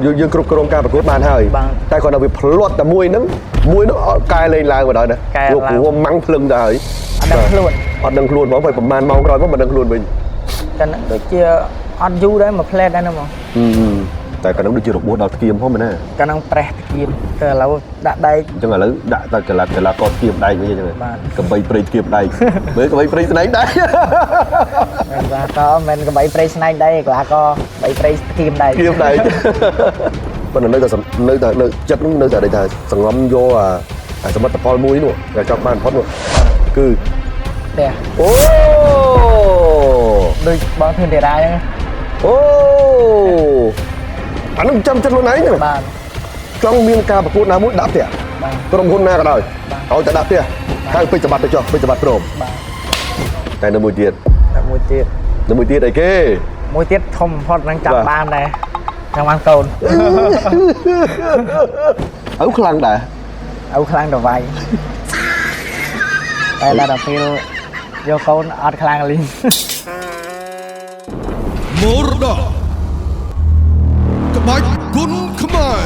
dương cục cồn ca bạc cốt bàn hơi tại còn là việc luật là mùi nó cài lên lại vào đó nè ruột của măng phừng đời ăn đằng luôn bỏ phải bầm màn màu rồi có đằng luôn mình cái nó được chia ăn du đấy mà plei đây nè mà tại cái nó được chia được bột đào kiếm không mình nè cái nó plei kiếm từ lâu đã đây chẳng là lớn đã ta cái là con kiếm đây bây giờ cầm bay plei kiếm đây với cầm bay plei này đây và có mình cầm bay plei này đây là có bay plei kiếm đây còn là nơi chất nơi tại đây là sẵn lắm vôสมมติพอมุ้ยหนูอยากจับบ้านพอดหนูคือเดี๋ยวโอ้โดยบอลพื้นเดียดได้ยังโอ้อันนั้นจำจัดวันไหนเนี่ยบ้านจ้องมีการประกวดน้ำมุ้ยดับเถี่ยกรมหุ่นหน้าก็ได้เอาแต่ดับเถี่ยข้างไปจับบัตรไปจ่อไปจับบัตรโรมแต่น้ำมุ้ยเตี้ยน้ำมุ้ยเตี้ยไอ้เก้มุ้ยเตี้ยทมพอดนั่งจับบ้านได้จังหวัดโกนเอาคลังได้เอาคลังดอกไม้แต่ละดอกฟิลโยโกนอัดคลังลิงมรดกกบฏគុណខ្មែរ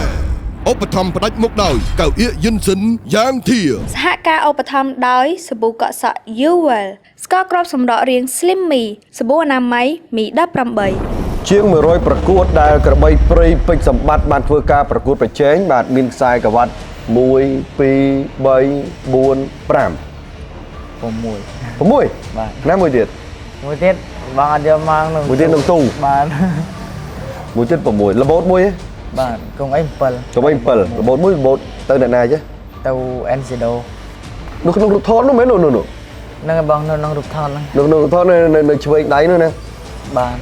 ឧបត្ថម្ភផ្ដាច់មុខដោយកៅអៀកយិនសិនយ៉ាងធាសហការឧបត្ថម្ភដោយសាប៊ូកក់សក់ Uwell ស្ករគ្រាប់សម្រក់រាង Slim Me សាប៊ូអនាម័យ Mi 18ជាង100ប្រកួតដែលក្របីព្រៃពេជ្រសម្បត្តិបានធ្វើការប្រកួតប្រជែងបាទមានខ្សែក្រវ៉ាត់1 2 3 4 5 6 បាទណាមួយទៀតបងអត់យកមកនឹងមួយទៀតនឹងទូបាទមួយទៀត6របូតមួយបាទកុំអី7របូតមួយរបូតទៅអ្នកណាចេះទៅ Encido នៅក្នុងរូបថតនោះមែននោះហ្នឹងបងនៅក្នុងរូបថតហ្នឹងនៅរូបថតនៅឆ្វេងដៃនោះណាបាទ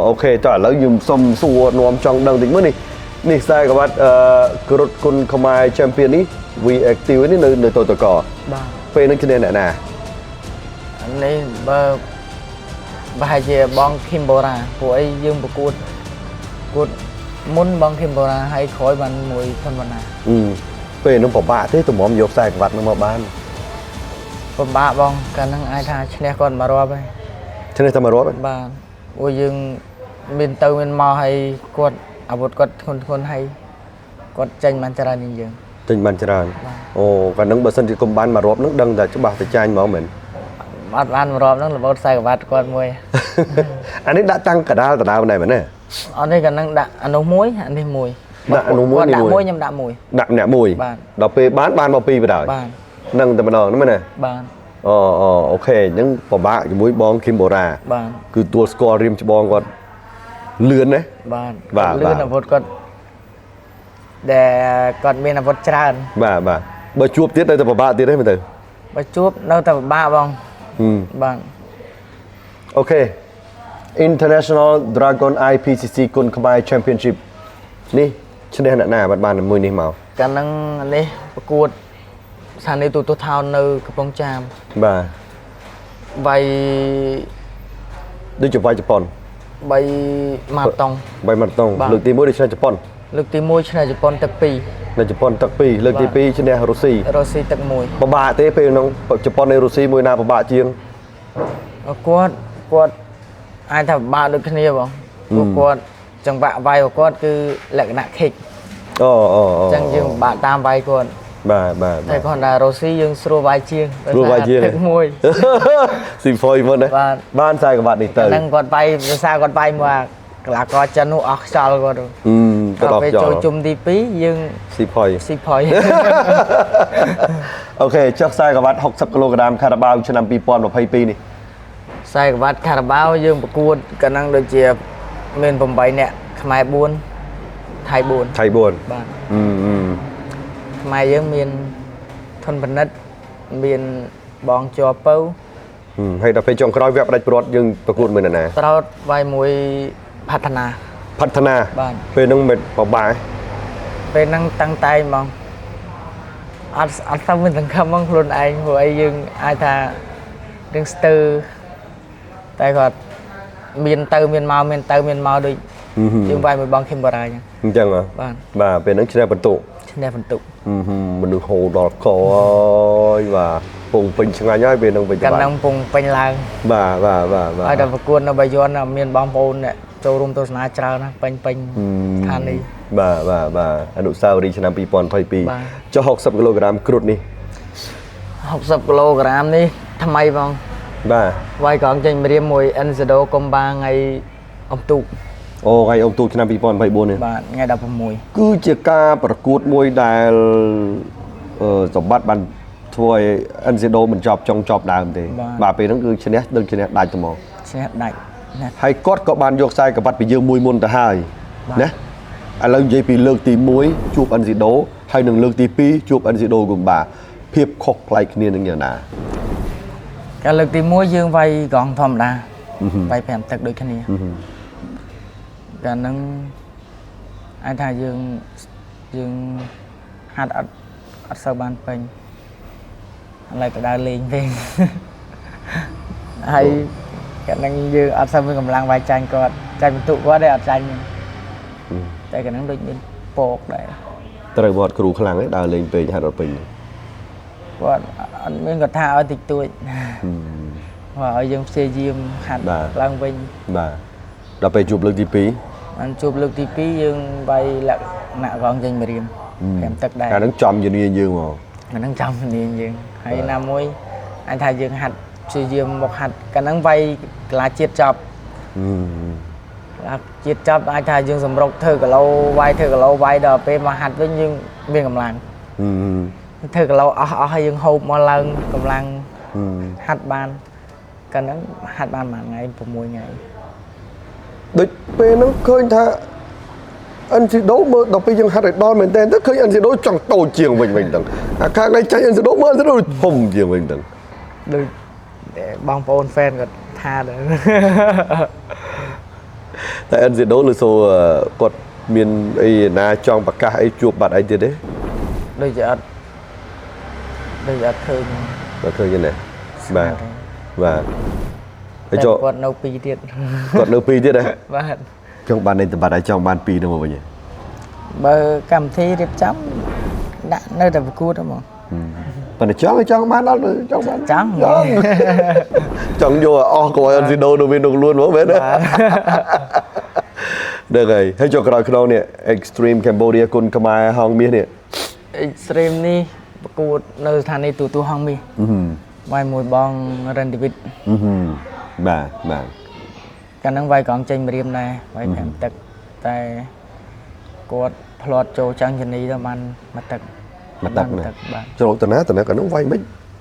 អូខេតោះឥឡូវខ្ញុំសុំសួរនាំចង់ដឹងតិចមើលនេះខ្សែក្រវ៉ាត់គ្រុតគុណខ្មែរ Champion នេះ We Active នេះនៅតតកបាទពេលនឹងឈ្នះអ្នកណានេះបើប្រហែលជាបងឃីមបូរ៉ាពួកអីយើងប្រកួតមុនបងឃីមបូរ៉ាហើយក្រោយបានមួយធនវណ្ណាពេលនឹងពិបាកទេតម្រាំយកខ្សែក្រវ៉ាត់នឹងមកបានពិបាកបងកាលហ្នឹងអាចថាឈ្នះគាត់មករាប់ហើយឈ្នះតែមករាប់បាទព្រោះយើងមានទៅមានមកហើយគាត់អាវុធគាត់ធ្ងន់ហើយគាត់ចេញបានច្រើនជាងយើងចេញបានច្រើនអូកាលហ្នឹងបើសិនជាគុំបានមករាប់ហ្នឹងដឹងតែច្បាស់តែចាញ់ហ្មងមែនអត់បានមករាប់ហ្នឹងរបូតខ្សែក្រវ៉ាត់គាត់មួយអានេះដាក់តាំងកដាលដៅណែមែនទេអត់នេះកាលហ្នឹងដាក់អានោះមួយអានេះមួយដាក់អានោះមួយនេះមួយខ្ញុំដាក់មួយដាក់ម្នាក់មួយដល់ពេលបានមកពីរបណ្ដោយហ្នឹងតែម្ដងហ្នឹងមែនទេបាទអូខេអញ្ចឹងពិបាកជាមួយបងឃីមបូរ៉ាបាទគឺទួលស្គាល់រៀមច្បងគាត់លឿនណាបាទលឿនអាវុធគាត់ដែលគាត់មានអាវុធច្រើនបាទបើជួបទៀតនៅតែពិបាកទៀតទេមើលទៅបើជួបនៅតែពិបាកបងបាទអូខេ International Dragon IPCC គុណខ្មែរ Championship នេះឈ្នះអ្នកណាបានមួយនេះមកកាលហ្នឹងនេះប្រកួតស្ថានីយទូទស្សន៍ថោននៅកំពង់ចាមបាទវាយដូចជាវាយជប៉ុន3ម៉ាតុងលើកទី1ដូចឈ្នះជប៉ុនលើកទី1ឈ្នះជប៉ុនទឹក2នៅជប៉ុនទឹក2លើកទី2ឈ្នះរុស្ស៊ីទឹក1ពិបាកទេពេលក្នុងជប៉ុននិងរុស្ស៊ីមួយណាពិបាកជាងគាត់អាចថាពិបាកដូចគ្នាបងគាត់ចង្វាក់វាយរបស់គាត់គឺលក្ខណៈ kick អញ្ចឹងយើងពិបាកតាមវាយគាត់បាទតែគាត់ថារុស្ស៊ីយើងស្រួលវាយជាងទឹក1ស៊ីហ្វុយមុនណាបានខ្សែក្រវ៉ាត់នេះទៅហ្នឹងគាត់វាយភាសាគាត់វាយមកកីឡាករចិននោះអស់ខ្យល់គាត់ទៅដល់ចូលជុំទី2យើងស៊ីផុយ អូខេចុះខ្សែក្រវ៉ាត់60គីឡូក្រាមខារ៉ាបាវឆ្នាំ2022នេះខ្សែក្រវ៉ាត់ខារ៉ាបាវយើងប្រកួតកាលហ្នឹងដូចជាមាន8នាក់ខ្មែរ4ថៃ4បាទខ្មែរយើងមានធនបណ្ឌិតមានបងជាប់ពៅហើយដល់ពេលចុងក្រោយវគ្គផ្ដាច់ព្រាត់យើងប្រកួតមួយណាប្រោតវាយមួយផាត់ណាបាទពេលហ្នឹងមិនបបាពេលហ្នឹងតាំងតែហ្មងអត់សូវមានសង្ឃឹមហ្មងខ្លួនឯងព្រោះអីយើងអាចថារឿងស្ទើរតែគាត់មានទៅមានមកដូចយើងវាយមួយបងឃីមបូរ៉ាអញ្ចឹងបាទពេលហ្នឹងឈ្នះបន្ទុមនុស្សហូរដល់កហើយបាទពងពេញឆ្ងាញ់ហើយពេលហ្នឹងវិញកាលហ្នឹងពងពេញឡើងបាទហើយដល់ប្រកួតនៅបាយ័នមានបងប្អូន ចូលរួមទស្សនាច្រើនណាពេញស្ថានីយ៍ បាទអនុស្សាវរីយ៍ឆ្នាំ2022ចុះ60គីឡូក្រាមគ្រុឌនេះ60គីឡូក្រាមនេះថ្មីបងបាទវាយកងចេញម្រាមមួយ Encedo កុំបាថ្ងៃអំទូកអូថ្ងៃអំទូកឆ្នាំ2024នេះបាទថ្ងៃ16គឺជាការប្រកួតមួយដែលសម្បត្តិបានធ្វើឲ្យ Encedo មិនចប់ចុងចប់ដើមទេបាទពេលហ្នឹងគឺឈ្នះដូចឈ្នះដាច់ត្មងឈ្នះដាច់ហើយគាត់ក៏បានយកខ្សែក្បាត់ពីយើងមួយមុនទៅហើយណាឥឡូវនិយាយពីលើកទី1ជួប Encedo ហើយនឹងលើកទី2ជួប Encedo កុំបាភាពខុសប្លែកគ្នានឹងយ៉ាងណាកាលលើកទី1យើងវាយកងធម្មតាវាយ5ទឹកដូចគ្នាកាលហ្នឹងអាចថាយើងហាត់អត់សូវបានពេញឥឡូវក៏ដើរលេងវិញហើយកាលហ្នឹងយើងអត់សូវមានកម្លាំងវាយចាញ់គាត់ចាញ់បន្ទុកគាត់ទេអត់ចាញ់តែកាលហ្នឹងដូចមានពកដែរត្រូវវត្តគ្រូខ្លាំងទេដើរលេងពេកហាត់អត់ពេញគាត់អត់មានគាត់ថាឲ្យតិចតួចបាទឲ្យយើងព្យាយាមហាត់ឡើងវិញបាទដល់ពេលជួបលើកទី2បានជួបលើកទី2យើងវាយលក្ខណៈកងចេញម្រាម5ទឹកដែរកាលហ្នឹងចំជំនាញយើងមកកាលហ្នឹងចំជំនាញយើងហើយណាមួយអាចថាយើងហាត់ព្យាយាមមកហាត់កាលហ្នឹងវាយកីឡាជាតិចប់កីឡាជាតិចប់អាចថាយើងសម្រុកធ្វើគីឡូវាយដល់ពេលមកហាត់វិញយើងមានកម្លាំងធ្វើគីឡូអស់ហើយយើងហូបមកឡើងកម្លាំងហាត់បានកាលហ្នឹងហាត់បានមួយថ្ងៃ6ថ្ងៃដូចពេលហ្នឹងឃើញថា Encedo មើលដល់ពេលយើងហាត់ឲ្យដល់មែនតើឃើញ Encedo ចង់តូចជាងវិញហ្នឹងអាខាងឯងចាញ់ Encedo មើល Encedo ធំជាងវិញហ្នឹងដូចបងប្អូន fan គាត់ថាដែរតែ Encedo លើសូគាត់មានអីណាចង់ប្រកាសអីជួបបាត់អីទៀតទេដូចជាអត់ឃើញបាទឃើញទេបាទហើយគាត់នៅ2ទៀតគាត់នៅ2ទៀតហ៎បាទចង់បានអីតបាត់ហើយចង់បាន2ហ្នឹងមកវិញបើកម្មវិធីរៀបចំដាក់នៅតែប្រកួតហ្មងប៉ុន្តែចង់បានដល់ចង់បានចង់យកអស់ក៏ឲ្យ Encedo នៅមានក្នុងខ្លួនមកមែនទេដឹងហើយចុះក្រោយខ្នងនេះ Extreme Cambodia គុនខ្មែរហងមាសនេះ Extreme នេះប្រកួតនៅស្ថានីយ៍ទូហងមាសវាយមួយបងរិនឌីវីតបាទកាលហ្នឹងវាយកងចេញម្រាមដែរវាយ5ទឹកតែគាត់ផ្លាត់ចូលចាំងជនីទៅបានមួយទឹកបាទចូលទៅណាកាលហ្នឹងវាយមិន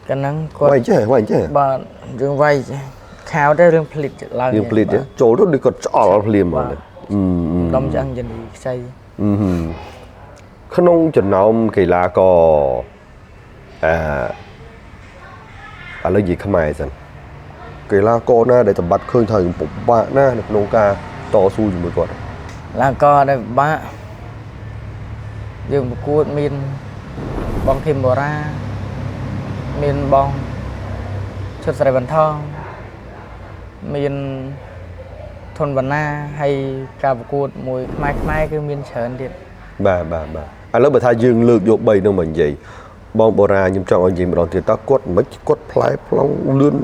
កាលហ្នឹងគាត់វាយចេះបាទយើងវាយខោទៅរឿងផ្លិតឡើងយើងផ្លិតចូលទៅដូចគាត់ឆ្អល់ភ្លាមមកដុំចាំងជនីខ្ចីក្នុងចំណោមកីឡាករឥឡូវនិយាយខ្មែរសិនកីឡាករណាដែលសម្បត្តិឃើញថាពិបាកណាស់នៅក្នុងការតស៊ូជាមួយគាត់កីឡាករដែលពិបាកយើងប្រកួតមានបងធីមបូរ៉ាមានបងឈុតស្រីវណ្ណថងមានធនវណ្ណាហើយការប្រកួតមួយខ្មែរគឺមានច្រើនទៀតបាទឥឡូវបើថាយើងលើកយក3ហ្នឹងមកនិយាយបងបូរ៉ាខ្ញុំចង់ឲ្យនិយាយម្ដងទៀតតើគាត់មិនគាត់ផ្លែប្លង់លឿន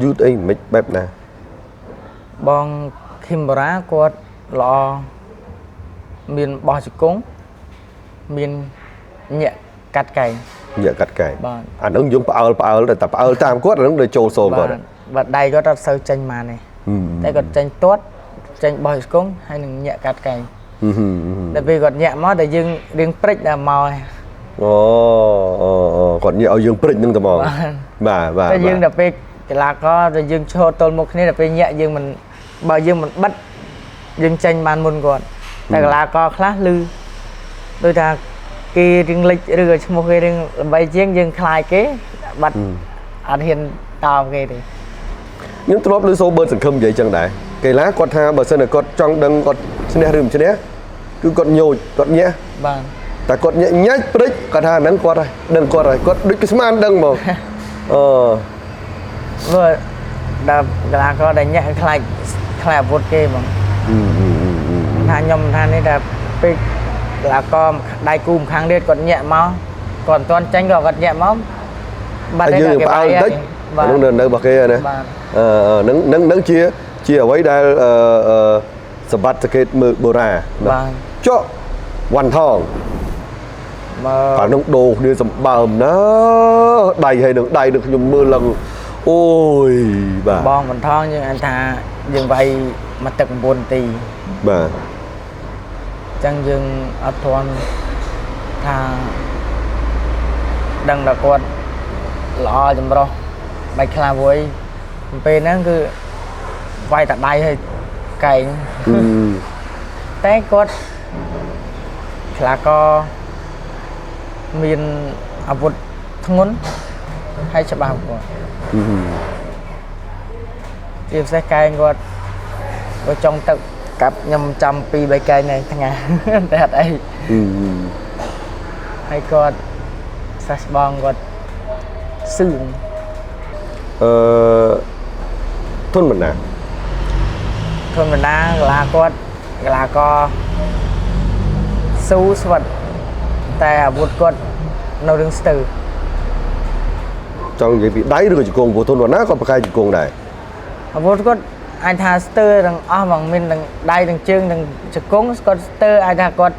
យឺតអីមិនបែបណាបងឃីមបូរ៉ាគាត់ល្អមានបោះជង្គង់មានញាក់កាត់កែងបាទអាហ្នឹងយើងផ្អើលតែផ្អើលតាមគាត់អាហ្នឹងដូចចូលសូនគាត់បាទដៃគាត់អត់សូវចេញបានទេតែគាត់ចេញទាត់ចេញបោះជង្គង់ហើយនឹងញាក់កាត់កែងដល់ពេលគាត់ញាក់មកតែយើងរៀងព្រិចដល់មកគាត់ញាក់ឲ្យយើងព្រិចហ្នឹងតែមកបាទតែយើងដល់ពេលកីឡាករតែយើងឈរទល់មុខគ្នាដល់ពេលញាក់យើងមិនបើយើងមិនបិទយើងចេញបានមុនគាត់តែកីឡាករខ្លះឮដូចថាគេរៀងលិចឬក៏ឈ្មោះគេរៀងល្បីជាងយើងខ្លាចគេបាត់អត់ហ៊ានតបគេទេខ្ញុំធ្លាប់ឮសូបឺតសង្ឃឹមនិយាយចឹងដែរកីឡាគាត់ថាបើសិនតែគាត់ចង់ដឹងគាត់ឈ្នះឬមិនឈ្នះគឺគាត់ញោចគាត់ញាក់បាទតែគាត់ញាច់ព្រិចគាត់ថាហ្នឹងគាត់ហើយដឹងគាត់ហើយគាត់ដូចស្មានដឹងហ្មងមើលដល់កីឡាករដែលញាក់ខ្លាចអាវុធគេហ្មងថាខ្ញុំថានេះតែពេកកីឡាករដៃគូម្ខាងទៀតគាត់ញាក់មកគាត់មិនទាន់ចាញ់គាត់ញាក់មកបាត់ហើយគេផ្អើលតិចហ្នឹងនៅរបស់គេណាហ្នឹងជាអ្វីដែល สบัดสเก็ตมือโบราณ บ้าน เจาะวันทอง มา ผ่านน้องโดเดือนสำบามนะใดให้หนึ่งใดหนึ่งยมมือลังโอ้ยบ่า บองมันท้องnhưng anh tha dừng vậy mà tận buồn tì บ่า chẳng dừng ở thôn tha đằng là quạt lọ chùm rồi bạch là vui về nó cứ vay tại đây hay cày อืม té quạt là có miền ở vụt thung ngốn hay chụp bao của อืม tìm xe cày quạt ở trong tự cặp nhầm trăm pi bài cày này thằng à đẹp đây อืม hay quạt sạch bong quạt sườn ทุนมันนะ thôi mình đã là có su vậtแต่บุตรกดเราดึงสตือ trong vậy bị đáy được chỉ cùng của thôn nó còn phải chỉ cùng này บุตรกดไอ้ทาสเตอร์ดังอ้อบังมินดังได้ดังจึงดังจะกงกดสเตอร์ไอ้ทากด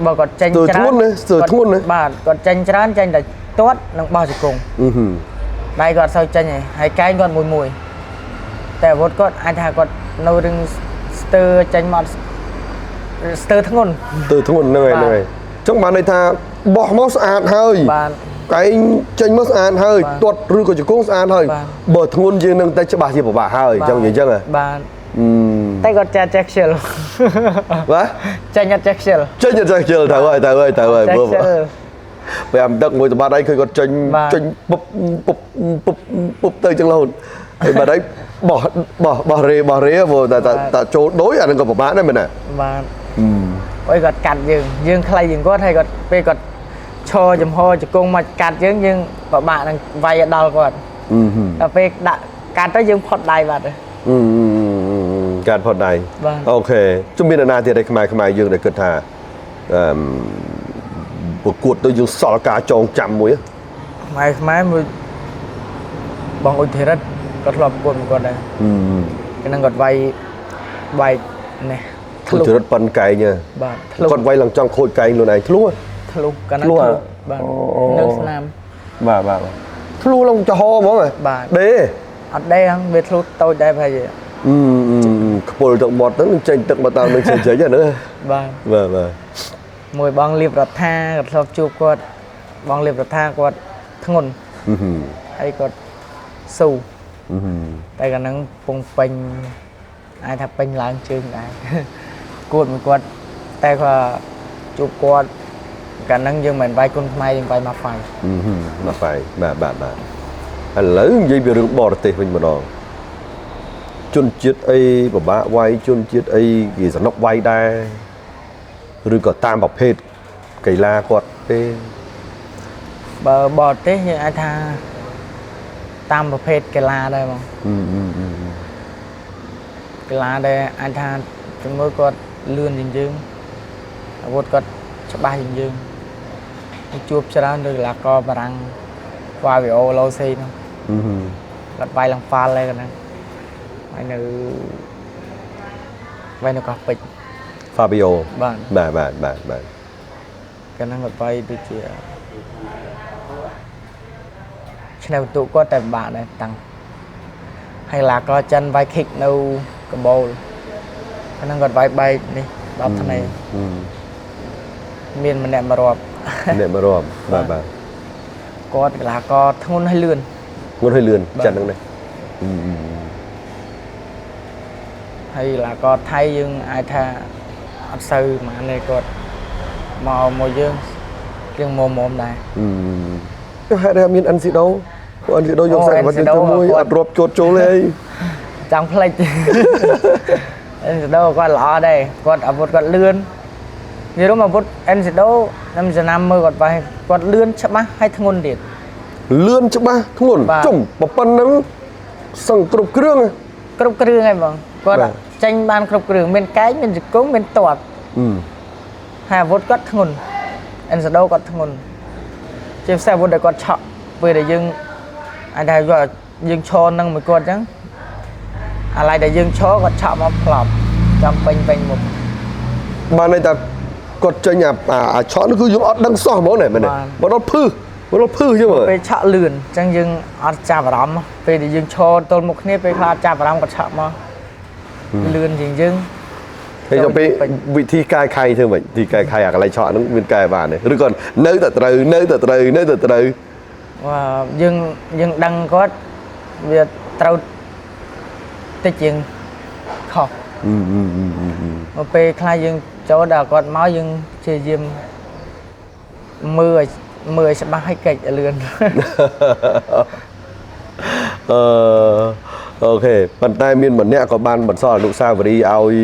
บอกกดเจน từ thôn này từ thôn này บาทกดเจนจานเจนแต่ตัวดังบ่จะกง ừ hừ. ได้กดเซาเจนไงให้ไกลกดมวยแต่บุตรกดไอ้ทากดเราดึงสเตอร์เจนมาสเตอร์ทั้งหมด từ thôn này này trong bạn này tha bỏ máu sạch hơi บาน cái tranh mất an hơi Vâng. tuột rư của chỉ cũng an hơi Vâng. bờ thôn riêng nâng tay cho bà gì của bà hơi trong gì chân à บานแต่กดจะแจ็คเชล vả ใจยัดแจ็คเชล chơi nhận ra chưa thầy ơi แจ็ค vừa เชล bây em đất ngồi từ bà đây khi có tranh Vâng. tranh bụp tới chân lồn thì bà đấy bỏ rê vô ta chỗ đối anh có bà đấy mình nè บานโอ้ยกดกัดยืงใครยืงก็ให้กดไปกดโชว์จมโฮจะกงมากัดยืงแบบบ้านไว้ดอลก่อน ừ hừ. แต่ไปกัดต้องยืงพอดได้บัด การพอดใด Vâng. โอเคจุ่มบินนาที่ได้ขมายยืงได้เกิดท่าประกวดตัวยืงสอลกาจองจำมวย ไม่มือบองอุทิรัตก็รอบกวนก่อนได้ก็นั่งกดไว้เนี่ย คุณถือรถปันไก่เนี่ย บาดทะลุ ก่อนไว้หลังจังโคยไก่ลุไหนทะลุ ทะลุกันนั่ง ทะลุ ทะ อะ ลุบาด อ๋อ นึ่งสนาม บ่าทะลุลงจะฮอมั้งไง บ่า เด้ อัดได้ทั้งเวททะลุโตได้ไปเยอะ ขบวนตกบอดนั้นเจงตึกมาตามนึงเฉยๆอย่างนั้น บาด บ่ มวยบองเรียบรัฐากับชอบจูบกดบองเรียบรัฐากดทั้งหมดให้กดสู้แต่กันนั้นปงเป่งไอ้ทับเป่งล้างชื่นได้ กดมันกดแต่ก็จูบกดกันนั้นยังเหมือนไปคนไทยยังไปมาไฟ มาไปบ่าอันแล้วยังเป็นเรื่องบอดเตะเป็นมาดองจนจิตไอ้บ่าไว้จนจิตไอ้กี่สนกไว้ได้หรือก็ตามประเภทไก่ลากดเต้ บอดเต้ยังไอ้ทาตามประเภทกีฬาได้มั้งกีฬาได้ไอ้ทาจนมือกดเลื่อนจริงๆอาวุธกดสบายจริงๆจูบชนะด้วยหลักก็บรังวาวิโอโลซีเนาะลัดไปลังฟาอะไรกันนะไว้ในกอปิด ฟาบิโอ บ้าน บ่า กันนั่งลัดไปดูเจียชนะตุก็แต่บาทเลยตังให้หลักก็จันไว้คิกนูกระโบลกันนั่งลัดไปใบนี่รอบทนายเมียนมันแนมมารอบ เนี่ยมารวมบ่า ก็หลักก็ทั้งนั้นให้เลื่อน งดให้เรือนจันทั้งนั้น hay là có thay nhưng ai tha áp sư mà anh này có mò dương riêng mồm này ก็ให้ได้มีอันสิโดอันสิโดยกใส่มาถึงตัวมวยอัดรวบโจดโจเลย trong play anh đâu có lọ đây còn ở một con lươn như đó mà vút anh sẽ đâu 550 còn vài còn lươn chậm á hay thằng ngôn điện เลื่อนใช่ปะทั้งหมด บ่า จุ่มปะปันนั้นสั่งกรุบเครื่อง cướp cái đường này vâng còn Vâng. tranh ban cướp cái đường bên cái bên dịch cống bên tọt hai vút có thằng ngôn anh sẽ đâu có thằng ngôn trên xe vút đây có chọn về để dừng anh đây gọi dừng cho năng mới con chứอะไรได้ยังโชว์ก็ชอบมาปลอบ ចាំពេញមុខ បានន័យថាគាត់ចេញអាឆក់នោះគឺយើងអត់ដឹងសោះហ្មងណែមែនទេមកដល់ភឺចឹងមើល ពេលឆក់លឿនអញ្ចឹងយើងអត់ចាប់អារម្មណ៍ពេលដែលយើងឈរទល់មុខគ្នាពេលខ្លះចាប់អារម្មណ៍គាត់ឆក់មកលឿនជាងយើង ហើយទៅពេលវិធីកែខៃធ្វើម៉េចវិធីកែខៃអាកន្លែងឆក់ហ្នឹងមានកែបានទេឬក៏នៅតែត្រូវ យើងដឹងគាត់វាត្រូវតិចជាងខុសមកពេលខ្លះយើងចូលដល់គាត់មកយើងព្យាយាមមើលឲ្យច្បាស់ឲ្យកិច្ចលឿន អូខេប៉ុន្តែមានម្នាក់ក៏បានបន្សល់អនុស្សាវរីយ៍ឲ្យ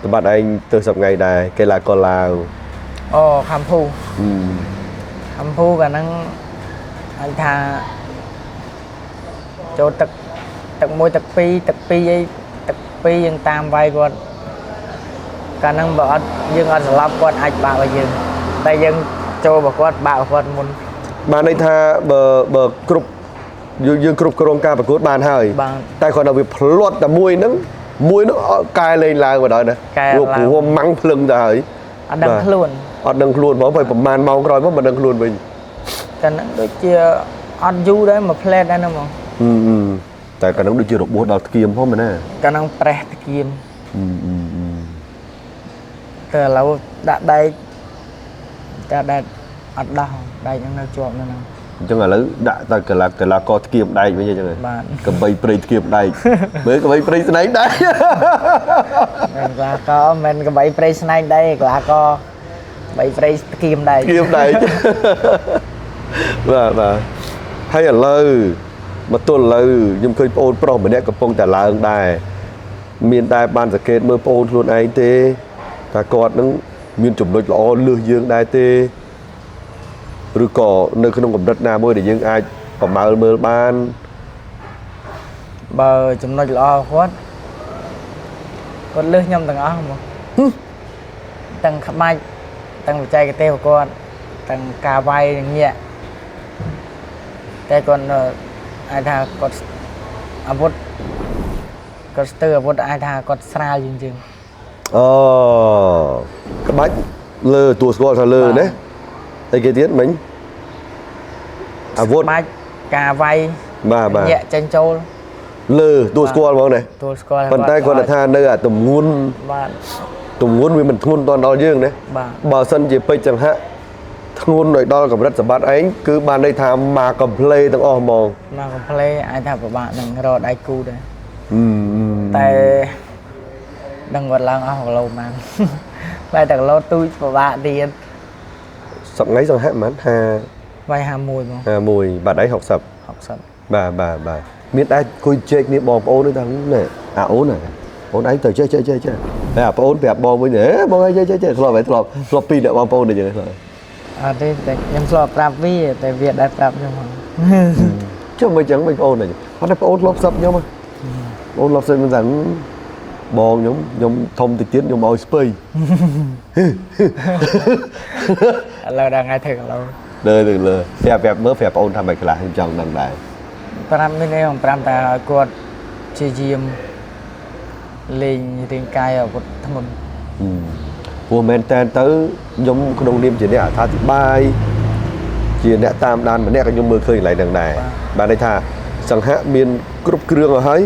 សម្បត្តិឯងទៅសប្ងៃដែរកីឡាករឡាវ អូខំភូកាលហ្នឹងអញថាចូលទឹក1ទឹក2អីទឹក2យើងតាមវាយគាត់កាលហ្នឹងបើអត់យើងអត់ស្លាប់គាត់អាចបាក់ឲ្យយើងតែយើងចូលបើគាត់បាក់គាត់មុន បានន័យថាបើគ្រប់យើងគ្រប់គ្រងការប្រកួតបានហើយតែគាត់នៅវាផ្លាត់តែមួយហ្នឹងកែលេងឡើងមកដល់ណាព្រោះម៉ាំងភ្លឹងទៅហើយអត់ដឹងខ្លួនហ្មងបើប្រហែលម៉ោងក្រោយមកមិនដឹងខ្លួនវិញ កាលហ្នឹងដូចជាអត់យូរដែរមួយផ្លែតដែរហ្នឹងហ្មង តែកាលហ្នឹងដូចជារបួសដល់ធ្គាមផងមែនណា កាលហ្នឹងប្រេះធ្គាមតែឥឡូវដាក់ដែកតែដែកអត់ដោះដែកហ្នឹងនៅជាប់នៅហ្នឹង អញ្ចឹងឥឡូវដាក់តែកីឡាករធ្គាមដែកវិញអញ្ចឹងកបីព្រៃធ្គាមដែកមើលកបីព្រៃស្នែងដែក កីឡាករមិនកបីព្រៃស្នែងដែកកីឡាករបីព្រៃធ្គាមដែក បាទហើយឥឡូវមកទល់ឥឡូវខ្ញុំឃើញបងប្រុសម្នាក់កំពុងតែឡើងដែរមានតែបានសង្កេតមើលបងខ្លួនឯងទេថាគាត់នឹងមានចំណុចល្អលើសយើងដែរទេឬក៏នៅក្នុងកម្រិតណាមួយដែលយើងអាចប្រមាលមើលបាន បើចំណុចល្អគាត់លើសខ្ញុំទាំងអស់ហ្មងទាំងក្បាច់ទាំងបច្ចេកទេសរបស់គាត់ទាំងការវាយញាក់តែគាត់អាចថាគាត់អាវុធគាត់ស្ទើរអាវុធអាចថាគាត់ស្រាលជាង អូក្បាច់លើតួស្គាល់ថាលើណាអីគេទៀតមិញអាវុធ បាច់ការវាយ បាទ ញាក់ចេញចូល លើតួស្គាល់ហ្មងណា តួស្គាល់ ប៉ុន្តែគាត់ថានៅអាទម្ងន់ បាទ ទម្ងន់វាមិនធ្ងន់តដល់យើងណា បាទ បើសិនជាពេជ្រចង្ហាក់ធ្ងន់ឲ្យដល់កម្រិតសម្បត្តិឯងគឺបានន័យថាមកកំ plei ទាំងអស់ហ្មង មកកំ plei អាចថាពិបាកនឹងរកដៃគូដែរតែដឹងគាត់ឡើងអស់គីឡូបាន តែតែគីឡូទូចពិបាកទៀត សប្ងៃចង្ហាក់មិនថា វាយ51ហ្មង 51បាត់ឯង60 60 បាទមានដែរគួយជែកគ្នាបងប្អូននេះថាណែអាអូនណាអូនឯងទៅចេះតែបងប្អូនប្រាប់បងវិញហ៎បងឯងចេះធ្លាប់ពីអ្នកបងប្អូននេះចឹងធ្លាប់ អត់ទេតែខ្ញុំធ្លាប់ប្រាប់វាតែវាដែរប្រាប់ខ្ញុំហ្មង ចុះមិនចឹងបងប្អូននេះអត់តែបងប្អូនធ្លាប់សឹបខ្ញុំបងធ្លាប់សឹបមិនថាបងខ្ញុំធំតិចទៀតខ្ញុំឲ្យស្ពៃ ឥឡូវដល់ថ្ងៃធ្វើគីឡូ លើប្រាប់មើលប្រាប់បងថាមិនខ្លះខ្ញុំចង់ដឹងដែរ ប្រាប់មាននេះប្រាប់តែឲ្យគាត់ជាយាមលេងរាងកាយអាវុធធ្ងន់ ព្រោះមែនតើទៅខ្ញុំក្នុងនាមជាអ្នកអត្ថាធិប្បាយជាអ្នកតាមដានម្នាក់ក៏ខ្ញុំមើលឃើញកន្លែងហ្នឹងដែរបានន័យថាសង្ហៈមានគ្រប់គ្រឿងឲ្យហើយ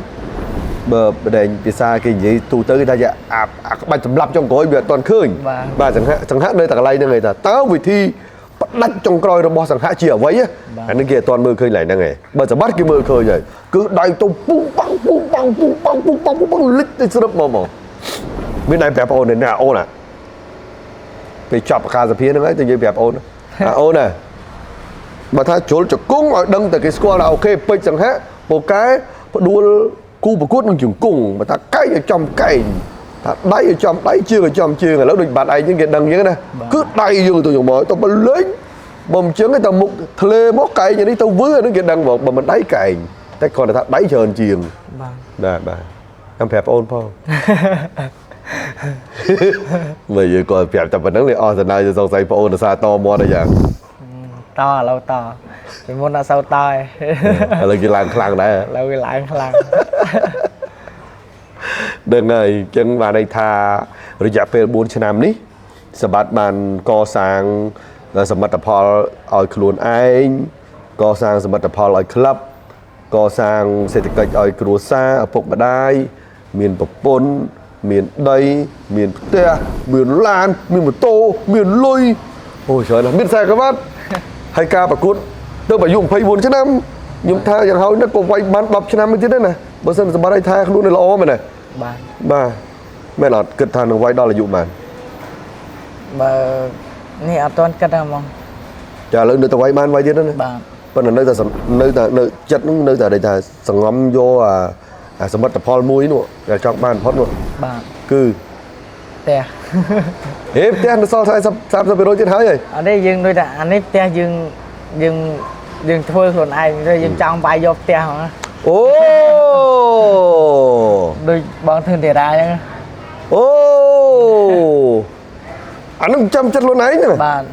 បើបដិញភាសាគេនិយាយទូទៅថាអាក្បាច់សម្លាប់ចុងក្រោយវាអត់ទាន់ឃើញបាទសង្ហៈនៅតែកន្លែងហ្នឹងឯងថាតើវិធីផ្ដាច់ចុងក្រោយរបស់សង្ហៈជាអ្វីអានេះគេអត់ទាន់មើលឃើញកន្លែងហ្នឹងឯងបើសម្បត្តិគេមើលឃើញហើយគឺដៃទៅពុំប៉ាំងលិចទៅស្រាប់មកមានតែប្រាប់បងអូនណាអូនពេលចប់ប្រកាសភាហ្នឹងហើយទៅនិយាយប្រាប់អូនអូនណាបើថាជ្រុលចង្គង់ឲ្យដឹងតែគេស្គាល់ថាអូខេពេជ្រសង្ហៈពូកែផ្ដួលគូប្រកួតនឹងជង្គង់បើថាកែងឲ្យចំកែងថាដៃឲ្យចំដៃជើងឲ្យចំជើងឥឡូវដូចបាត់ឯងហ្នឹងគេដឹងអញ្ចឹងណាគឺដៃយើងទៅយកមកទៅបើលេងបើមិនអញ្ចឹងទៅមុខធ្លេមកកែងនេះទៅវឺអាហ្នឹងគេដឹងមកបើមិនដៃកែងតែគ្រាន់តែថាដៃច្រើនជាងបាទខ្ញុំប្រាប់អូនផង មើលយើងក៏ប្រាប់តែប៉ុណ្្នឹងលេអស់សំណើទៅសង្ស័យបងអូនសាតមាត់អីយ៉ាង តឥឡូវតពីមុនអត់សូវតឯង ឥឡូវគេឡើងខ្លាំងដែរ ឥឡូវវាឡើងខ្លាំង ប đừng ơi chân vào đây tha rồi giả về 4 năm ní sập bát bàn co sang sập mặt tập hall ở khuôn anh co sang sập mặt tập hall ở club co sang sẽ thực ở khuôn xa ở phục bà đai miền bọc pôn miền đây miền te miền lan miền một tô miền lôi ôi trời là biết sai các bác hay ca bà cút tôi phải dùng Facebook 4 năm nhưng thaอย่างเขาเนี่ยก็ไว้มัน10 năm mới thế đấy này bữa sau sập bát đây tha luôn này là ôm này ba mẹ lọt kết thằng nó quay đó là dụ màn bàนี่เอาต้นกันมอง trả lời nơi tao quay man quay thế đó này បាទ bên là nơi chất nơi tại đây là sòng ngắm vô sầm bắt tập Paul mũi nữa là trong ban phốt nữa បាទ cứ ផ្ទះ hết thế nó so thay sắpไปrồi chết hơi rồi អត់ទេយើងដូចថាអានេះផ្ទះយើងធ្វើខ្លួនឯងrồiយើងចង់បាយយកផ្ទះហ្នឹង ô ដូចបងធ្វើតារាអញ្ចឹង ô anh nó chăm chất luôn ấy nè បាទ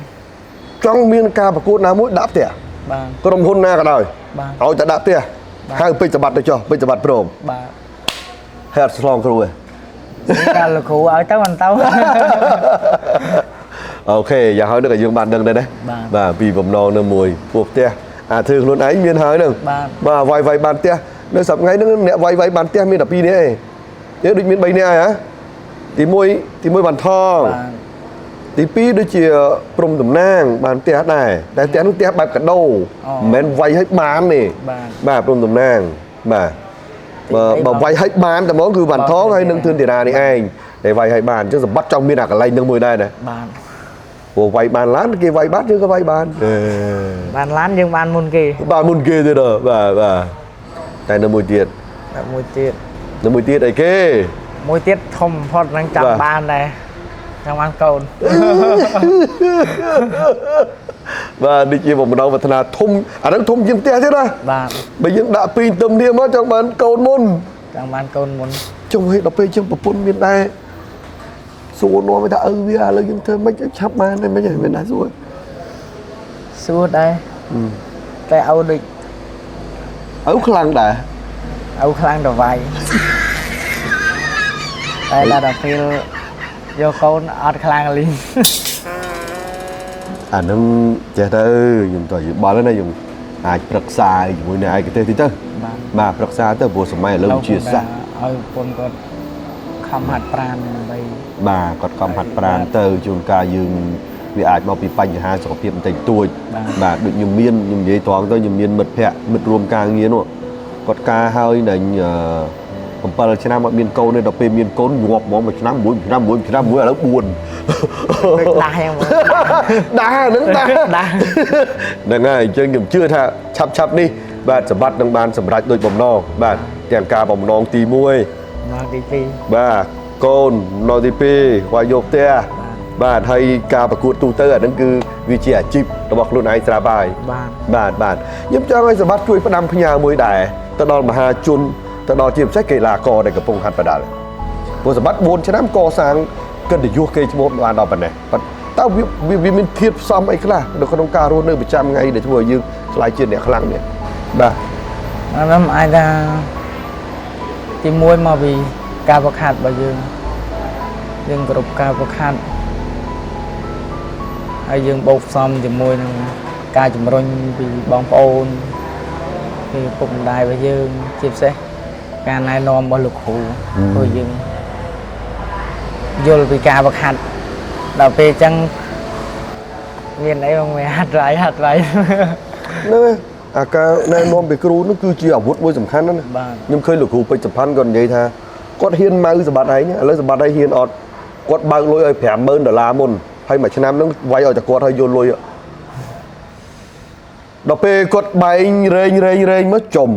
trong miền ca và cô nào mũi đáp tỉa បាទ có đồng hôn na cả đời បាទ เอาแต่ดับเตี้ยให้ไปจับบัตรได้จ่อไปจับบัตรโปร่ง បាទ ให้อัดสลองครูเลย កាលលោកគ្រូឲ្យទៅមិនទៅ โอเคอย่าให้นึกกับยังบันดังได้đấy បាទ và vì bầm nong nương mùi buộc tia thường luôn ấy miền hơi nương បាទ mà vay bàn tia nơi sập ngay nó nè vay bàn tia miền đập pi này nếu định miền bay này hả thì môi bàn thong បាទ tí pi đôi chia prom tầm nang bàn tia nàyแต่เตี้ยนู้นเตี้ยแบบกระโดแมนไว้ให้บานนี่ បាទ bà prom tầm nang bà vay hết bànแต่mónคือbàn thong hay nâng thương tiền này anh để vay hết bàn chứ bắt trong miền nào cả lấy nâng mùi này này បាទ Ủa vay bàn lán kia vay bát chứ có vay bàn បានឡានយើងបានមុនគេ bàn môn kia thôi đó bà này là mùi tiệt ដល់មួយទៀត là mùi tiệt này kia មួយទៀតធំបំផុតនឹងចាំបានដែរចង់បានកូន và đi chia vòng đầu và thằng nào thùng nó thùng dương tia thế đó បាទ bây giờ đã pin tầm niệm á trong bàn cầu môn ចង់បានកូនមុន trong hệ đọc phê trong bậc pôn miền đây số nó mới đã bia là những thơ mấy cái chắp mà này mấy nhảy miền đây rồi សួរដែរតែឲ្យដូច ở khăn đã ឲ្យខ្លាំងទៅវាយតែដល់ពេលយកកូនអត់ខ្លាំងលីង nó trẻ thơ dùng tỏi dùng bò lên này dùng ai bật xa mùi này ai cái tên thì tớ បាទ mà bật xa tớ bộ sầm mai lâu chia xa ឲ្យប្រពន្ធគាត់ខំហាត់ប្រាណដើម្បី mà còn còn hạt pran tơ chuồng ca dương vì ai mau bị banh hà sọc tiệm thành tuổi mà được nhiều miên giấy toán tôi nhiều miên mật phẹ mật rùm ca nghiến rồi còn ca hơi này còn bao nhiêu năm mọi miên câu nên đọc về miên cốn ngọt món một năm muối là nó buồn ដូចដាស់យ៉ាងមក đá nứng đá đá là ngay chơi nhầm chưa tha chắp đi và sầm bắt đằng bàn sầm rạch đôi bồng non và kèm ca bồng non tì muôi មកទី2 và con nói thì pi quay dục tia và hay ca bạc cuột tu tơ ở đó cứ vì chỉ chip nó bọc luôn ai ra bài បាទ bạn giúp cho anh sẽ bắt chui phát năm phía nhà mùi đài ta đo mà hà chun ta đo chìm sách kể là cò để gặp phong hạt và đài vừa sẽ bắt 4 cho năm cò sang cần để vua cây cho một đoàn đọc này và tao vì mình thiệp xong ấy là được con ông ca rô nơi 100 ngày để cho vừa dương lại chuyện để khăn này ba ខ្ញុំអាចថាទី1មកពីការវឹកហាត់របស់យើងគ្រប់ការវឹកហាត់ហើយយើងបូកផ្សំជាមួយនឹងការជំរុញពីបងប្អូនពីពុកម្ដាយរបស់យើងជាពិសេសការណែនាំរបស់លោកគ្រូព្រោះយើងយល់ពីការវឹកហាត់ដល់ពេលអញ្ចឹងមានអីបងវាហាត់ไร nơi ca này nom về cừu nó cứ chỉ ở vút môi sầm khăn đó này បាទ nhưng khơi lục hùไปสัมพันธ์ก่อนยัยท่าก็เฮียนมาสบัดไหนเนี่ยแล้วสบัดได้เฮียนอดก็บางลอยไอ้แผลเมินเดลามุนให้มาชนะต้องไว้ออกจากกอดให้โยนลอยดอกเปกดใบเร่งเมื่อจม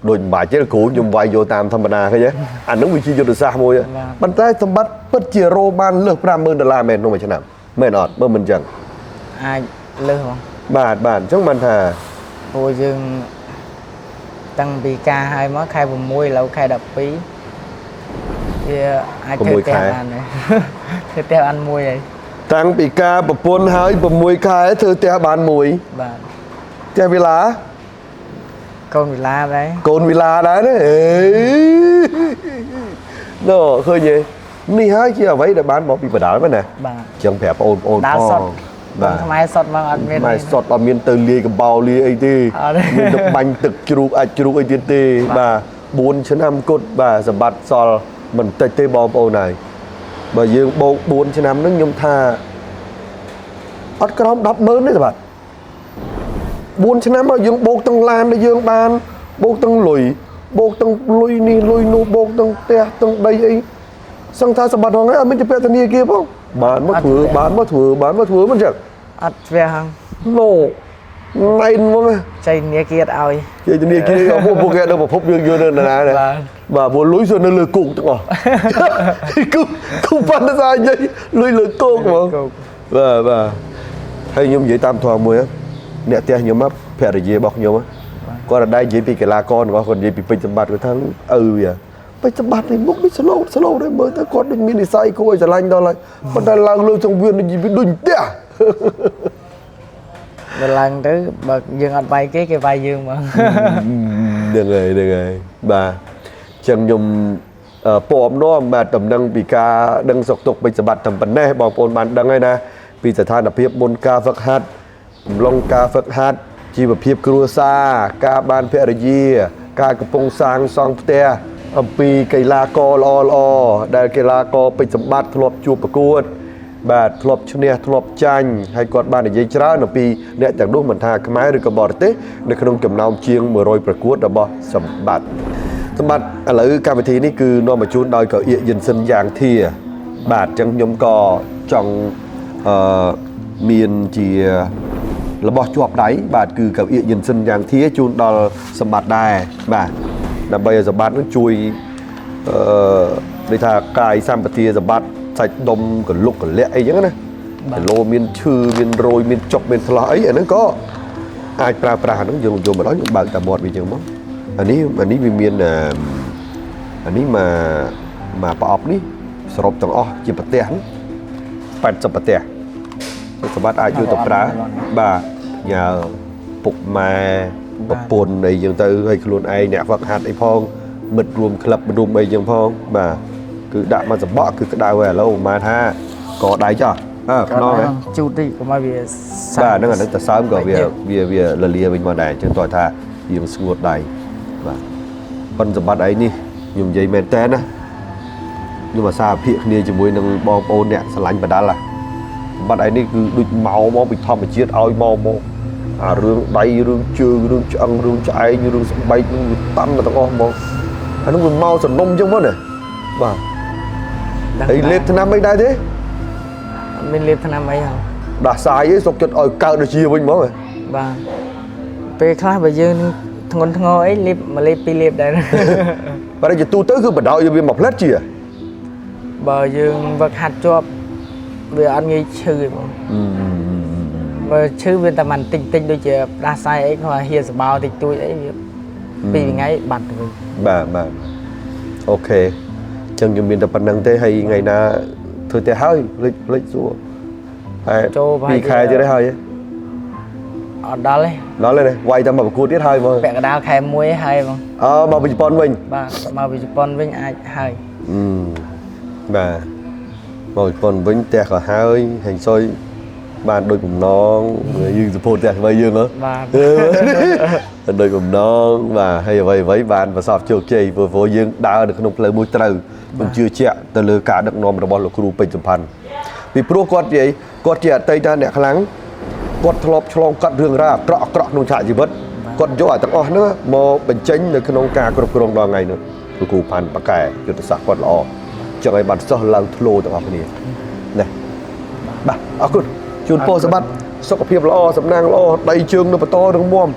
โดยหมายเจ้ากูยมไว้โยตามธรรมดาแค่นี้อันนั้นวิธีโยนซามวยมันได้สมบัติเปิดเจโรบานเลือกพระเมินเดลาแมนลงมาชนะเมินอดเมื่อมันจัง អាចលើសបង บาทช่างมันท่า ព្រោះយើងតាំងពីការហើយមកខែ6ឥឡូវខែ12វាអាចធ្វើផ្ទះបានដែរ ធ្វើផ្ទះបានមួយហើយ តាំងពីការប្រពន្ធហើយ6ខែធ្វើផ្ទះបានមួយ បាទ ផ្ទះវិឡា កូនវិឡាដែរ កូនវិឡាដែរណា nó khơi gì ni hái kia vậy để bán bỏ bị bả đá vậy nè បាទ chẳng phải ôn ដើរសុត បាទ ខ្មែរសុតមកអត់មាន mai sọt ở miền tây lia cái bao lia ấy đi អត់ទេ miền đất bánh thực chụp ai chụp ấy đi tê bà 4 cốt bà sập bát sol mình tây tây bao bao này bà dương bao 4 nó nhung tha ớt cái đó đắp mớn đấy bà 4 mà dương bột tăng lan để dương ban bột tăng lùi bột tăng lùi ni lùi nô bột tăng te tăng đây ấy sang tha sập bát hoàng ấy mìnhจะเป็นตัวkia không bán mất thừa mất chẳng អត់វាហង nổ này luôn á ចៃនេះគេអត់ឲ្យ vậy thì kia bộ kia đâu mà phúc dương dương này này bà bộ lối rồi nó lừa cục đúng không không phân ra vậy lừa cục mà bà hay nhung vậy tam thoa mùi á nè tia nhung mắt phèo để gì bọc nhung á con là đây vậy bị cái la con còn vậy bị bình chấm bát của thằng vậy bình chấm bát này múc biết slow đấy mới tới con đừng miên để say cô ấy sẽ lanh đó lại con đang lang lương trong viên gì bị đùn tia ដល់ឡើងទៅបើយើងអត់វាយគេវាយយើងមក được rồi bà chẳng nhung pom nó mà tầm nâng bị ca đăng sọc tục bị sập tầm vấn đề bảo pon bạn đăng ấy nè bịสถานភាពមុនការហ្វឹកហាត់កំឡុងការហ្វឹកហាត់ជីវភាពគ្រួសារការបានភរិយាការកំពុងសាងសង់ផ្ទះអំពីកីឡាករល្អដែលកីឡាករពេជ្រសម្បត្តិធ្លាប់ជួបប្រកួតបាទធ្លាប់ឈ្នះធ្លាប់ចាញ់ហើយគាត់បាននិយាយច្រើនអំពីអ្នកទាំងនោះមិនថាខ្មែរឬក៏បរទេសនៅក្នុងចំណោមជាង100ប្រកួតរបស់សម្បត្តិឥឡូវកម្មវិធីនេះគឺនាំមកជូនដោយកៅអៀកយិនសិនយ៉ាងធាបាទអញ្ចឹងខ្ញុំក៏ចង់មានជារបស់ជាប់ដៃបាទគឺកៅអៀកយិនសិនយ៉ាងធាជូនដល់សម្បត្តិដែរបាទដើម្បីឲ្យសម្បត្តិនឹងជួយដូចថាកាយសម្បទាសម្បត្តិសាច់ដុំកលុកកលាក់អីចឹងណាគីឡូមានឈឺមានរយមានចុកមានឆ្លោះអីអាហ្នឹងក៏អាចប្រើប្រាស់អាហ្នឹងយកមកដល់យើងបើកតែមាត់វាចឹងមកអានេះវាមានអានេះមកប្រអប់នេះសរុបទាំងអស់ជាប្រទេស80ប្រទេសសម្បត្តិអាចយកទៅប្រើបាទញ៉ាពុកម៉ែប្រពន្ធអីចឹងទៅឲ្យខ្លួនឯងអ្នកហ្វឹកហាត់អីផងមិត្តរួមក្លឹបរួមអីចឹងផងបាទគឺដាក់មកសបកគឺក្តៅហើយឥឡូវមកថាក៏ដៃចោះខ្នងហ៎ ជូតតិចកុំឲ្យវា បាទហ្នឹងអានេះទៅសើមក៏វាលលាវិញមកដែរអញ្ចឹងតើថាយើងស្ងួតដៃបាទប៉ុនសម្បត្តិអីនេះខ្ញុំនិយាយមែនតើណាខ្ញុំអាសាភិកគ្នាជាមួយនឹងបងប្អូនអ្នកឆ្លាញ់បដាល់សម្បត្តិអីនេះគឺដូចមកពីធម្មជាតិឲ្យមកអារឿងដៃរឿងជើងរឿងឆ្អឹងរឿងឆ្អែងរឿងស្បែកនឹងតាន់ទាំងអស់មកអានោះវាមកសំណុំអញ្ចឹងមកណាបាទហើយលេបថ្នាំអីដែរទេ មានលេបថ្នាំអីហ៎ ដាស់សាយឯងសុកចិត្តឲ្យកើតដូចជាវិញហ្មង បាទពេលខ្លះបើយើងធ្ងន់ធ្ងរអីលេបមួយលេបពីរលេបដែរ បាទជាទូទៅគឺបដោយវាមកផ្លែតជា បើយើងវឹកហាត់ជាប់វាអត់ងាយឈឺទេបងបើឈឺវាតែមិនតិចដូចជាដាស់សាយអីគាត់ហៀសបោតិចតួចអីវាពីរថ្ងៃបាត់ទៅវិញ បាទអូខេចឹងខ្ញុំមានតែប៉ុណ្្នឹងទេហើយថ្ងៃណាធ្វើតែហើយភ្លេចសួរហើយពីខែទៀតហើយ អត់ដល់ទេ ដល់ហើយវាយតែមកប្រកួតទៀតហើយមក ពាក់កណ្ដាលខែ1ហើយបង មកពីជប៉ុនវិញ បាទមកពីជប៉ុនវិញអាចហើយ បាទមកជប៉ុនវិញផ្ទះក៏ហើយហេងសុយបានដូចបំណងយើងសពោតផ្ទះថ្មីយើងហ៎ បាទ ដូចបំណងបាទហើយអ្វីបានប្រសពជោគជ័យព្រោះយើងដើរនៅក្នុងផ្លូវមួយត្រូវខ្ញុំជឿជាក់ទៅលើការដឹកនាំរបស់លោកគ្រូពេជ្រសម្ផាន់ពីព្រោះគាត់ជាអតីតអ្នកខ្លាំងគាត់ធ្លាប់ឆ្លងកាត់រឿងរ៉ាវអាក្រក់ក្នុងឆាកជីវិតគាត់យកអាទាំងអស់ហ្នឹងមកបញ្ចេញនៅក្នុងការគ្រប់គ្រងដល់ថ្ងៃនេះលោកគ្រូផាន់ប៉ាកែយុទ្ធសាស្ត្រគាត់ល្អចឹងឲ្យបានសិស្សឡើងធ្លោទាំងអស់គ្នាណាបាទអរគុណជូនពរសម្បត្តិសុខភាពល្អសំណាងល្អដៃជើងនៅបន្តរឹងមាំ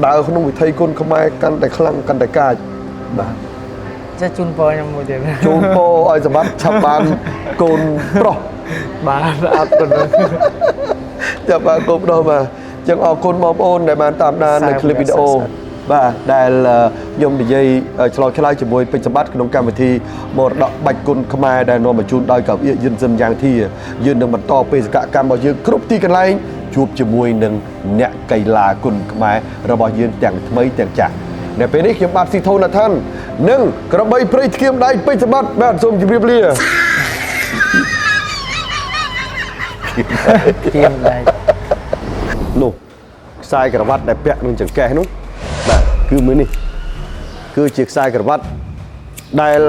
ដើរក្នុងវិថីគុណខ្មែរកាន់តែខ្លាំងកាន់តែកាចបាទ ចេះជូនពរខ្ញុំមួយទៀត ជូនពរឲ្យសម្បត្តិឆាប់បានកូនប្រុស បាទអត់ទៅ ចាប់បានកូនប្រុសបាទចឹងអរគុណបងប្អូនដែលបានតាមដាននៅคลิปវីដេអូបាទដែលខ្ញុំនិយាយឆ្លងឆ្លើយជាមួយពេជ្រសម្បត្តិក្នុងកម្មវិធីមរតកបាច់គុណខ្មែរដែលនាំមកជូនដោយកៅអៀកយិនសិនយ៉ាងធាយើងនឹងបន្តបេសកកម្មរបស់យើងគ្រប់ទីកន្លែងជួបជាមួយនឹងអ្នកកីឡាគុណខ្មែររបស់យើងទាំងថ្មីទាំងចាស់នៅពេលនេះខ្ញុំបាទស៊ីធូណាថាន និងក្របីព្រៃធ្គាមដៃពេជ្រសម្បត្តិបាទសូមជម្រាបលា ទៀមដែរ នោះខ្សែក្រវ៉ាត់ដែលពាក់នឹងចង្កេះនោះបាទគឺមើលនេះគឺជាខ្សែក្រវ៉ាត់ដែល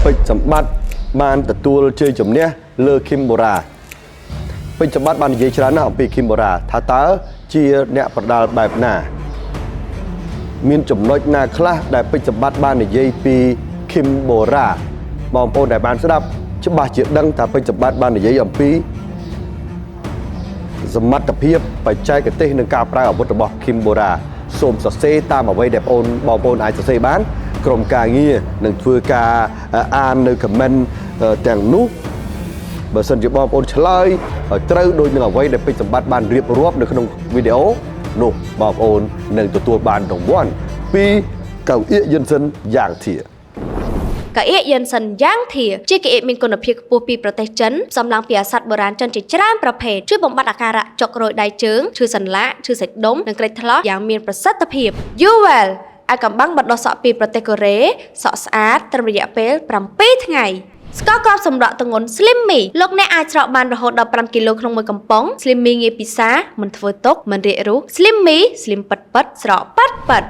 ពេជ្រសម្បត្តិបានទទួលជ័យជំនះលើឃីមបូរ៉ាពេជ្រសម្បត្តិបាននិយាយច្រើនណាស់អំពីឃីមបូរ៉ាថាតើជាអ្នកប្រដាល់បែបណាមានចំណុចណាខ្លះដែលពេជ្រសម្បត្តិបាននិយាយពីឃីមបូរ៉ាបងប្អូនដែលបានស្ដាប់ច្បាស់ជាដឹងថាពេជ្រសម្បត្តិបាននិយាយអំពីសមត្ថភាពបច្ចេកទេសនិងការប្រើអាវុធរបស់ឃីមបូរ៉ាសូមសរសេរតាមអ្វីដែលបងប្អូនអាចសរសេរបានក្រុមការងារនឹងធ្វើការអាននៅ comment ទាំងនោះបើសិនជាបងប្អូនឆ្លើយឲ្យត្រូវដូចនឹងអ្វីដែលពេជ្រសម្បត្តិបានរៀបរាប់នៅក្នុងវីដេអូនោះបងប្អូននឹងទទួលបានរង្វាន់ពីកៅអៀកយិនសិនយ៉ាងធា កៅអៀកយិនសិនយ៉ាងធាជាកៅអៀកមានគុណភាពខ្ពស់ពីប្រទេសចិនសំឡងពីអាសត្វបុរាណចិនជាច្រើនប្រភេទជួយបំបត្តិអាការៈចុករយដៃជើងឈឺសន្លាក់ឈឺសាច់ដុំនិងក្រិចថ្លោះយ៉ាងមានប្រសិទ្ធភាព Uwell អាកំបាំងបដោះសក់ពីប្រទេសកូរ៉េសក់ស្អាតត្រឹមរយៈពេល7ថ្ងៃស្ករគ្រាប់សម្រក់ទម្ងន់ Slimmy លោកអ្នកអាចស្រក់បានរហូតដល់5គីឡូក្នុងមួយកំប៉ុង Slimmy ងាយពិសាមិនធ្វើទុកមិនរាករូស Slimmy Slim ប៉ិតៗស្រក់ប៉ិតៗ